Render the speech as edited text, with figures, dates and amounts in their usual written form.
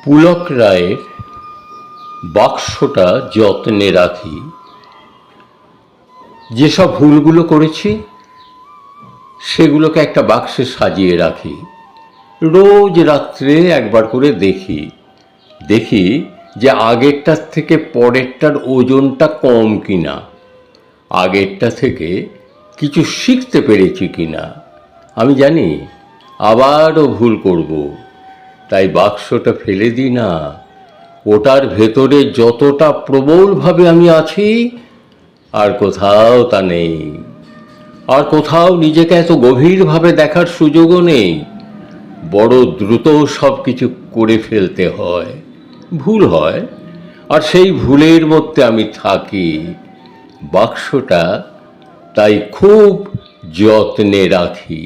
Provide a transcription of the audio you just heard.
পুলক রায়ের বাক্সটা যত্নে রাখি। যেসব ভুলগুলো করেছি সেগুলোকে একটা বাক্সে সাজিয়ে রাখি। রোজ রাত্রে একবার করে দেখি যে আগেরটার থেকে পরেরটার ওজনটা কম কিনা, আগেরটা থেকে কিছু শিখতে পেরেছি কিনা। আমি জানি আবারও ভুল করব, তাই বাক্সটা ফেলে দিই না। ওটার ভেতরে যতটা প্রবলভাবে আমি আছি আর কোথাও তা নেই, আর কোথাও নিজেকে এত গভীরভাবে দেখার সুযোগও নেই। বড় দ্রুত সব কিছু করে ফেলতে হয়, ভুল হয়, আর সেই ভুলের মধ্যে আমি থাকি। বাক্সটা তাই খুব যত্নে রাখি।